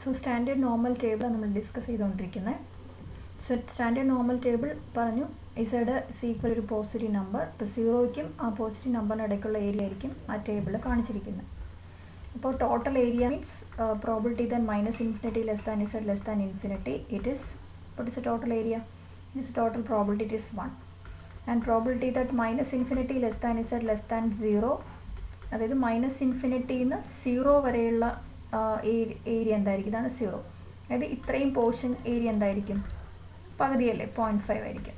So standard normal table നമ്മൾ discuss ചെയ്തുകൊണ്ടിരിക്കുന്നത്. So standard normal table പറഞ്ഞു ഇസഡ് ഇസ് ഈക്വൽ ഒരു പോസിറ്റീവ് നമ്പർ. ഇപ്പോൾ സീറോയ്ക്കും ആ പോസിറ്റീവ് നമ്പറിന് ഇടയ്ക്കുള്ള ഏരിയ ആയിരിക്കും ആ ടേബിളിൽ കാണിച്ചിരിക്കുന്നത്. അപ്പോൾ total area means probability than minus infinity less than Z less than infinity it is what is the total area? This total probability it is 1, and probability that minus infinity less than z less than 0, അതായത് minus ഇൻഫിനിറ്റിന്ന് 0 വരെയുള്ള area എന്തായിരിക്കും, ഇതാണ് 0. അതായത് ഇത്രയും portion area എന്തായിരിക്കും, പകുതിയല്ലേ, 0.5 ആയിരിക്കും.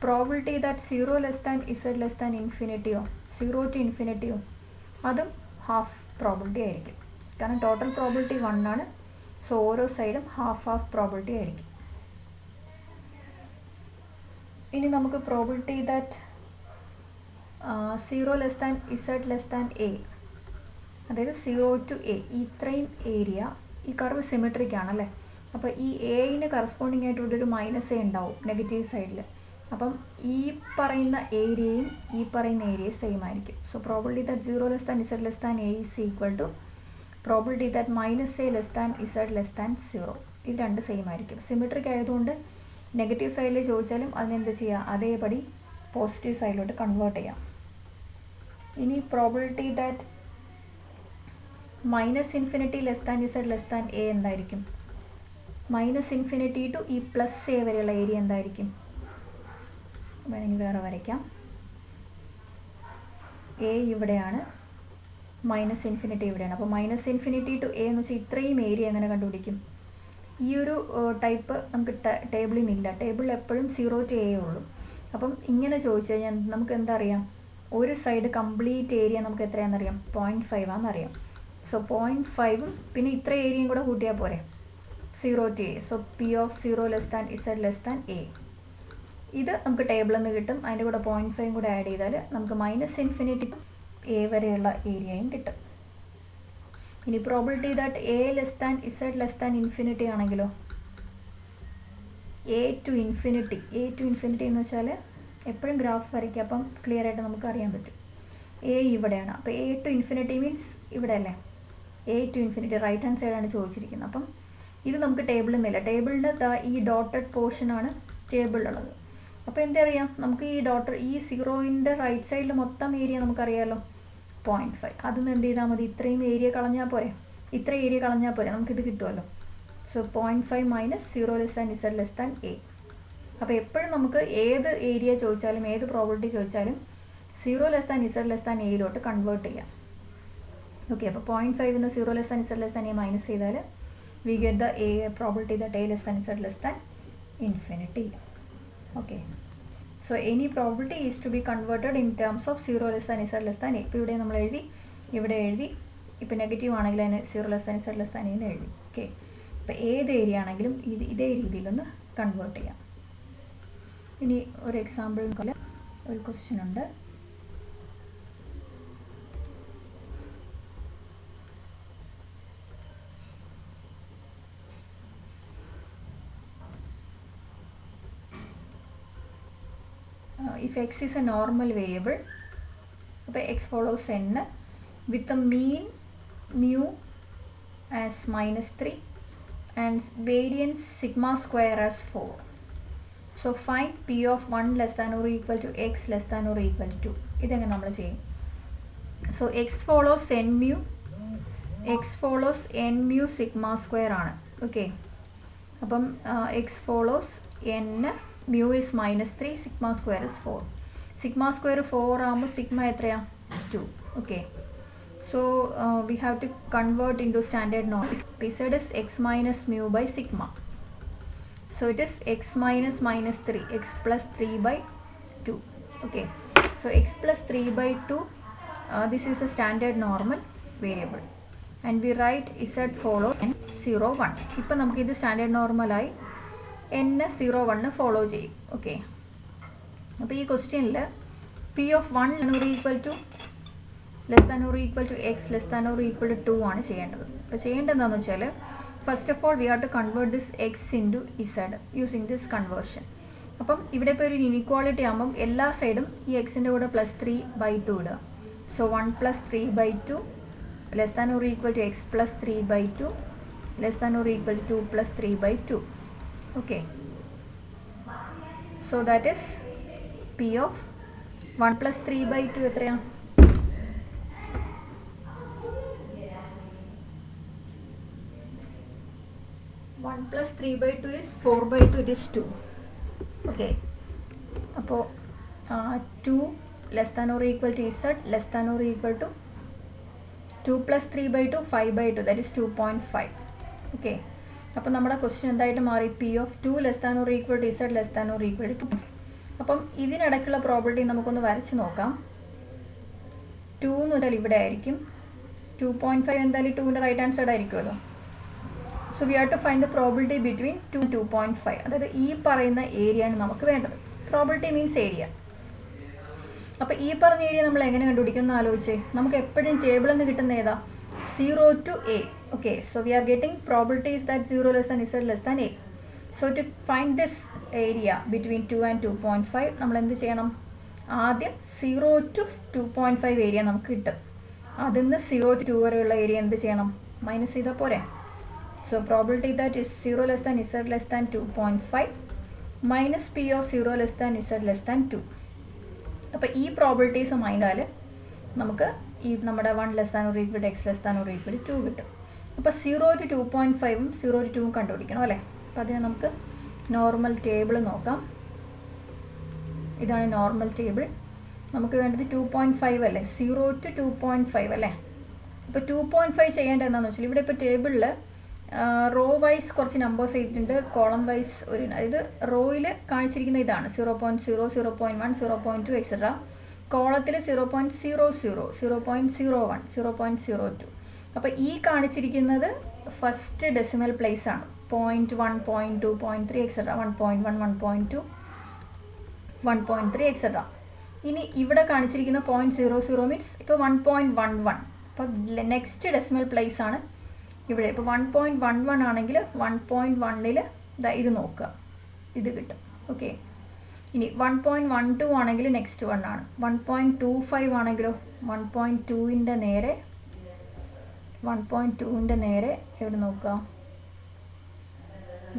Probability that 0 less than z less than ഇൻഫിനിറ്റിയോ 0 to ഇൻഫിനിറ്റിയോ അതും ഹാഫ് പ്രോബിലിറ്റി ആയിരിക്കും. കാരണം ടോട്ടൽ പ്രോബിലിറ്റി 1 ആണ്. സോ ഓരോ സൈഡും ഹാഫ് പ്രോബിലിറ്റി ആയിരിക്കും. ഇനി നമുക്ക് probability that 0 less than Z less than A, അതായത് 0 to a, ഇത്രയും ഏരിയ, ഈ കർവ് സിമെട്രിക് ആണല്ലേ. അപ്പോൾ ഈ എയിന് കറസ്പോണ്ടിങ് ആയിട്ട് ഇവിടെ ഒരു മൈനസ് എ ഉണ്ടാവും നെഗറ്റീവ് സൈഡിൽ. അപ്പം ഈ പറയുന്ന ഏരിയയും ഈ പറയുന്ന ഏരിയയും സെയിം ആയിരിക്കും. So probability that 0 less than Z less than A is equal to probability that minus A less than Z less than 0. ഇത് രണ്ട് സെയിം ആയിരിക്കും. സിമെട്രിക് ആയതുകൊണ്ട് നെഗറ്റീവ് സൈഡിൽ ചോദിച്ചാലും അതിനെന്ത് ചെയ്യുക, അതേപടി പോസിറ്റീവ് സൈഡിലോട്ട് കൺവേർട്ട് ചെയ്യാം. ഇനി probability that minus infinity less than Z less than A എന്തായിരിക്കും, മൈനസ് ഇൻഫിനിറ്റി ടു ഈ പ്ലസ് എ വരെയുള്ള ഏരിയ എന്തായിരിക്കും, വേണമെങ്കിൽ വേറെ വരയ്ക്കാം. എ ഇവിടെയാണ്, മൈനസ് ഇൻഫിനിറ്റി ഇവിടെയാണ്. അപ്പോൾ മൈനസ് ഇൻഫിനിറ്റി ടു എ എന്ന് വെച്ചാൽ ഇത്രയും ഏരിയ എങ്ങനെ കണ്ടുപിടിക്കും? ഈ ഒരു ടൈപ്പ് നമുക്ക് ടേബിളിൽ നിന്നില്ല. ടേബിളിൽ എപ്പോഴും 0 to a ഉള്ളൂ. അപ്പം ഇങ്ങനെ ചോദിച്ചു കഴിഞ്ഞാൽ നമുക്ക് എന്താ അറിയാം, ഒരു സൈഡ് കംപ്ലീറ്റ് ഏരിയ നമുക്ക് എത്രയാണെന്നറിയാം, 0.5 ആണെന്നറിയാം. സോ 0.5ഉം പിന്നെ ഇത്ര ഏരിയയും കൂടെ കൂട്ടിയാൽ പോരെ, 0 to a. So P of 0 less than Z less than A, ഇത് നമുക്ക് ടേബിളിൽ നിന്ന് കിട്ടും. അതിൻ്റെ കൂടെ 0.5 കൂടെ ആഡ് ചെയ്താൽ നമുക്ക് മൈനസ് ഇൻഫിനിറ്റി എ വരെയുള്ള ഏരിയയും കിട്ടും. ഇനി probability that A less than Z less than infinity ആണെങ്കിലോ, എ ടു ഇൻഫിനിറ്റി എന്ന് വെച്ചാൽ എപ്പോഴും ഗ്രാഫ് വരയ്ക്കുക, അപ്പം ക്ലിയർ ആയിട്ട് നമുക്ക് അറിയാൻ പറ്റും. എ ഇവിടെയാണ്, അപ്പോൾ എ ടു ഇൻഫിനിറ്റി മീൻസ് ഇവിടെ അല്ലേ, A to infinity right hand സൈഡാണ് ചോദിച്ചിരിക്കുന്നത്. അപ്പം ഇത് നമുക്ക് ടേബിളിൽ നിന്നില്ല. ടേബിളിൻ്റെ ഈ ഡോട്ടഡ് പോർഷനാണ് ടേബിളിലുള്ളത്. അപ്പോൾ എന്തറിയാം, നമുക്ക് ഈ ഈ 0ൻ്റെ റൈറ്റ് സൈഡിൽ മൊത്തം ഏരിയ നമുക്കറിയാമല്ലോ, 0.5. അതിന് എന്ത് ചെയ്താൽ മതി, ഇത്രയും ഏരിയ കളഞ്ഞാൽ പോരെ, ഇത്ര ഏരിയ കളഞ്ഞാൽ പോരെ, നമുക്കിത് കിട്ടുമല്ലോ. So 0.5 minus 0 less than Z less than A. അപ്പോൾ എപ്പോഴും നമുക്ക് ഏത് ഏരിയ ചോദിച്ചാലും ഏത് പ്രോബിലിറ്റി ചോദിച്ചാലും 0 less than Z less than എയിലോട്ട് കൺവേർട്ട് ചെയ്യാം. ഓക്കെ, അപ്പോൾ 0.5 0 less than Z less than A minus ചെയ്താൽ we get the A probability that A less than Z less than infinity. Okay, so any probability is to be converted in terms of 0 less than z less than a. ഇപ്പോൾ ഇവിടെ നമ്മൾ എഴുതി, ഇവിടെ എഴുതി. ഇപ്പോൾ negative ആണെങ്കിൽ അതിന് 0 less than z less than എന്ന് എഴുതി. ഓക്കെ, അപ്പോൾ ഏത് ഏരിയ ആണെങ്കിലും ഇതേ രീതിയിലൊന്ന് കൺവേർട്ട് ചെയ്യാം. ഇനി ഒരു എക്സാമ്പിൾ പോലെ ഒരു ക്വസ്റ്റ്യൻ ഉണ്ട്. If x is a normal variable, അപ്പോൾ x follows n with the mean mu as -3 and variance sigma square as 4. So find p of 1 less than or equal to x less than or equal to. ഇതെങ്ങനെ നമ്മൾ ചെയ്യും? So x follows n mu sigma square ആണ്. Okay, അപ്പം x follows n, mu is -3, sigma square is 4. Sigma square 4 ആകുമ്പോൾ sigma എത്രയാണ്, 2. Okay, so we have to convert into standard norm. Z is x minus mu by sigma. So it is x minus -3, x plus 3 by 2. Okay, so x plus 3 by 2, this is a standard normal variable. And we write Z follows n 0 1. ഇപ്പോൾ നമുക്കിത് standard നോർമലായി n 0 1 follow ചെയ്യും. Okay, അപ്പോൾ ഈ ക്വസ്റ്റ്യനിൽ P of 1 equal to less than or equal to X less than or equal to 2 ആണ് ചെയ്യേണ്ടത്. അപ്പോൾ ചെയ്യേണ്ടത് എന്താണെന്ന് വെച്ചാൽ, first of all we have to convert this X into Z using this conversion. അപ്പം ഇവിടെ ഇപ്പോൾ ഒരു ഇനീക്വാളിറ്റി ആകുമ്പം എല്ലാ സൈഡും ഈ എക്സിൻ്റെ കൂടെ +3/2 ഇടുക. So 1 + 3/2 less than or equal to x plus 3/2 less than or equal to 2 plus 3 by 2. Okay, so that is P of 1 plus 3 by 2 എത്രയാ? 1 plus 3 by 2 is 4 by 2, it is 2. Okay, അപ്പോൾ 2 less than or equal to z less than or equal to 2 plus 3 by 2 5 by 2, that is 2.5. Okay, അപ്പോൾ നമ്മുടെ question എന്തായിട്ട് മാറി? P of 2 less than or equal to z less than or equal to 2. അപ്പം ഇതിനിടയ്ക്കുള്ള probability നമുക്കൊന്ന് വരച്ച് നോക്കാം. 2 എന്ന് വെച്ചാൽ ഇവിടെ ആയിരിക്കും, 2.5 എന്തായാലും 2ൻ്റെ റൈറ്റ് ഹാൻഡ് സൈഡ് ആയിരിക്കുമല്ലോ. So we have to find the probability between 2 and 2.5. അതായത് ഈ പറയുന്ന ഏരിയയാണ് നമുക്ക് വേണ്ടത്. Probability means area. അപ്പോൾ ഈ പറഞ്ഞ ഏരിയ നമ്മൾ എങ്ങനെ കണ്ടുപിടിക്കും എന്ന് ആലോചിച്ചേ. നമുക്ക് എപ്പോഴും ടേബിളിൽ നിന്ന് കിട്ടുന്ന ഏതാ? 0 to a. Okay, so we are getting probabilities that 0 less than z less than a. So to find this area between 2 and 2.5 നമ്മൾ എന്ത് ചെയ്യണം? ആദ്യം 0 to 2.5 ഏരിയ നമുക്ക് കിട്ടും. അതിൽ നിന്ന് 0 to 2 വരെയുള്ള ഏരിയ എന്ത് ചെയ്യണം? മൈനസ് ചെയ്താൽ പോരെ. So probability that is 0 less than z less than 2.5 minus P of 0 less than z less than 2. അപ്പോൾ ഈ പ്രോബിലിറ്റീസ് മൈൻഡാൽ നമുക്ക് ഈ നമ്മുടെ 1 less than or equal to x less than or equal to 2 കിട്ടും. അപ്പോൾ 0 to 2.5ഉം 0 to 2ഉം കണ്ടുപിടിക്കണം അല്ലേ. അപ്പോൾ അതിന് നമുക്ക് നോർമൽ ടേബിൾ നോക്കാം. ഇതാണ് നോർമൽ ടേബിൾ. നമുക്ക് വേണ്ടത് 2.5 അല്ലേ, 0 to 2.5 അല്ലേ. അപ്പോൾ 2.5 ചെയ്യേണ്ടത് എന്താണെന്ന് വെച്ചാൽ ഇവിടെ ഇപ്പോൾ ടേബിളിൽ റോ വൈസ് കുറച്ച് നമ്പേഴ്സ് ചെയ്തിട്ടുണ്ട്, കോളം വൈസ് ഒരു, അതായത് റോയിൽ കാണിച്ചിരിക്കുന്ന ഇതാണ് 0.0, 0.1, 0.2 എക്സെട്ര. കോളത്തിൽ 0.00, 0.01, 0.02. അപ്പോൾ ഈ കാണിച്ചിരിക്കുന്നത് ഫസ്റ്റ് ഡെസിമൽ പ്ലേസ് ആണ്. 0.1, 0.2, 0.3 എക്സെട്ര, 1.1, 1.2, 1.3 എക്സെട്ര. ഇനി ഇവിടെ കാണിച്ചിരിക്കുന്ന 0.00 മീൻസ് ഇപ്പോൾ 1.11. അപ്പോൾ നെക്സ്റ്റ് ഡെസിമൽ പ്ലേസ് ആണ് ഇവിടെ. ഇപ്പോൾ 1.11 ആണെങ്കിൽ 1.1ൽ ഇത് നോക്കുക, ഇത് കിട്ടും. ഓക്കെ, ഇനി 1.12 ആണെങ്കിൽ നെക്സ്റ്റ് 1 ആണ്. 1.25 ആണെങ്കിലോ 1.2ൻ്റെ നേരെ, 1.2ൻ്റെ നേരെ എവിടെ നോക്കുക?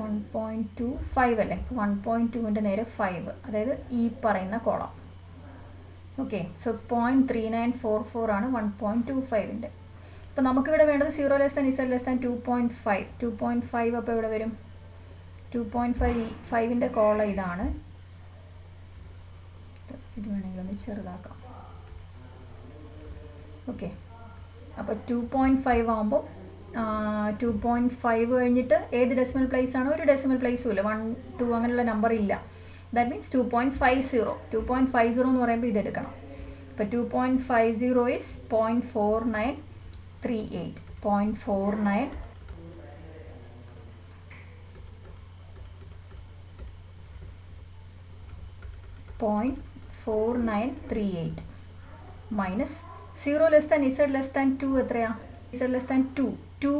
1.25 അല്ലേ. 1.2ൻ്റെ നേരെ 5, അതായത് ഈ പറയുന്ന കോളം. ഓക്കെ, സോ 0.3944 ആണ് 1.25ൻ്റെ. അപ്പോൾ നമുക്കിവിടെ വേണ്ടത് 0 less than z less than 2.5. 2.5 അപ്പോൾ ഇവിടെ വരും 2.5ൻ്റെ കോളം ഇതാണ്. ഇത് വേണമെങ്കിൽ ഒന്ന് ചെറുതാക്കാം. ഓക്കെ, അപ്പോൾ 2.5 ആകുമ്പോൾ 2.5 കഴിഞ്ഞിട്ട് ഏത് ഡെസിമൽ പ്ലേസ് ആണോ? ഒരു ഡെസിമൽ പ്ലേസും ഇല്ല, 1, 2 അങ്ങനെയുള്ള നമ്പർ ഇല്ല. That means 2.50. 2.50 എന്ന് പറയുമ്പോൾ ഇതെടുക്കണം. അപ്പോൾ 2.50 is 0.4938. 0.4938 minus 0 less than z less than 2 എത്രയാ? z less than 2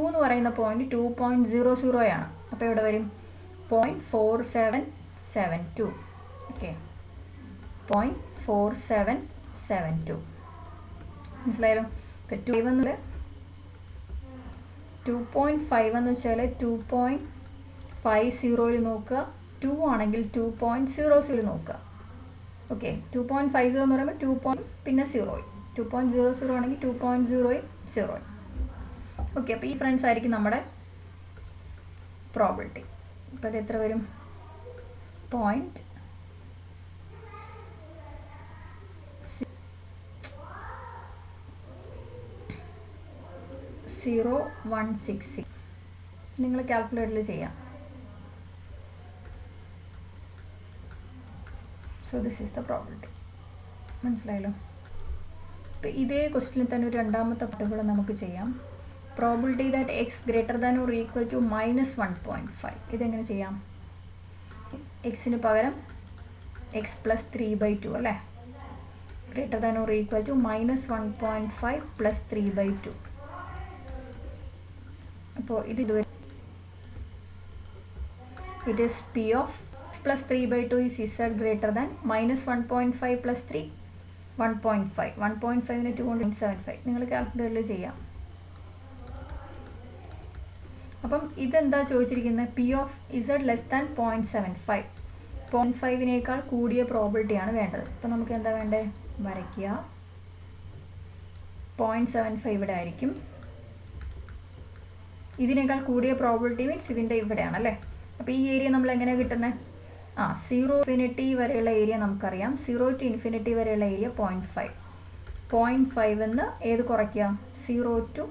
എന്ന് പറയുന്ന പോയിന്റ് 2.00 ആണ്. അപ്പോൾ ഇവിടെ വരും 0.4772. ഓക്കെ, 0.4772 മനസ്സിലായല്ലോ. ഇപ്പോൾ 2.5 എന്ന് വെച്ചാൽ 2.50 നോക്കുക, 2 ആണെങ്കിൽ 2.00 നോക്കുക. ഓക്കെ, 2.50 എന്ന് പറയുമ്പോൾ 2 പിന്നെ 0, 2.00 ആണെങ്കിൽ 2.0, 0. ഓക്കെ, അപ്പോൾ ഈ ഫ്രണ്ട്സ് ആയിരിക്കും നമ്മുടെ പ്രോബിലിറ്റി. അപ്പോൾ അത് എത്ര വരും? 0.0166. നിങ്ങൾ കാൽക്കുലേറ്ററിൽ ചെയ്യാം. So this is the probability. മനസ്സിലായല്ലോ. അപ്പോൾ ഇതേ ക്വസ്റ്റ്യനിൽ തന്നെ ഒരു രണ്ടാമത്തെ പാർട്ട് കൂടെ നമുക്ക് ചെയ്യാം. Probability that X greater than or equal to -1.5. ഇതെങ്ങനെ ചെയ്യാം? എക്സിന് പകരം എക്സ് പ്ലസ് 3/2 അല്ലേ, greater than or equal to -1.5 plus 3/2. അപ്പോൾ ഇത് it is P of plus 3/2 is z greater than -1.5 plus 3, 1.5. 1.5ന് 2.75. നിങ്ങൾ കാൽക്കുലേറ്ററിൽ ചെയ്യാം. അപ്പം ഇതെന്താ ചോദിച്ചിരിക്കുന്നത്? P of Z less than 0.75. 0.5നേക്കാൾ കൂടിയ പ്രോബിലിറ്റിയാണ് വേണ്ടത്. അപ്പം നമുക്ക് എന്താ വേണ്ടത്? വരയ്ക്കുക. 0.75 ഇവിടെ ആയിരിക്കും. ഇതിനേക്കാൾ കൂടിയ പ്രോബിലിറ്റി മീൻസ് ഇതിൻ്റെ ഇവിടെയാണ് അല്ലേ? അപ്പോൾ ഈ ഏരിയ നമ്മൾ എങ്ങനെയാണ് കിട്ടുന്നത്? 0 ഇൻഫിനിറ്റി വരെയുള്ള ഏരിയ നമുക്കറിയാം. 0 to ഇൻഫിനിറ്റി വരെയുള്ള ഏരിയ 0.5. 0.5 എന്ന് ഏത് കുറയ്ക്കുക? 0 to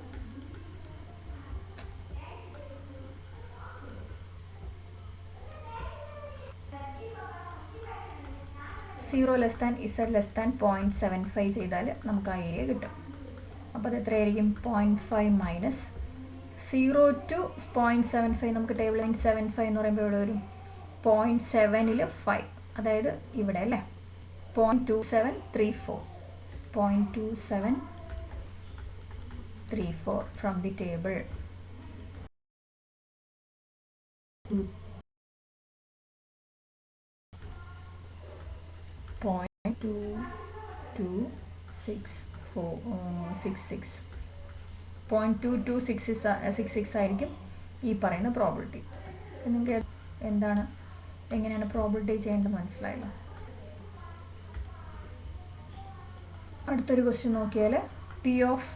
0 less than Z less than 0.75 ചെയ്താൽ നമുക്ക് ആ ഏരിയ കിട്ടും. അപ്പോൾ അത് എത്രയായിരിക്കും? 0.5 മൈനസ് 0 to 0.75. നമുക്ക് ടേബിൾ 0.75 എന്ന് പറയുമ്പോൾ ഇവിടെ വരും 0.7ൽ 5, അതായത് ഇവിടെ അല്ലേ? 0.2734. 0.2734 ഫ്രം ദി ടേബിൾ. Point 2266 ആയിരിക്കും ഈ പറയുന്ന പ്രോബിലിറ്റി. നിങ്ങൾക്ക് എന്താണ്, എങ്ങനെയാണ് പ്രോബിലിറ്റി ചെയ്യേണ്ടത് മനസ്സിലായല്ലോ? അടുത്തൊരു ക്വസ്റ്റ്യൻ നോക്കിയാൽ പി ഓഫ്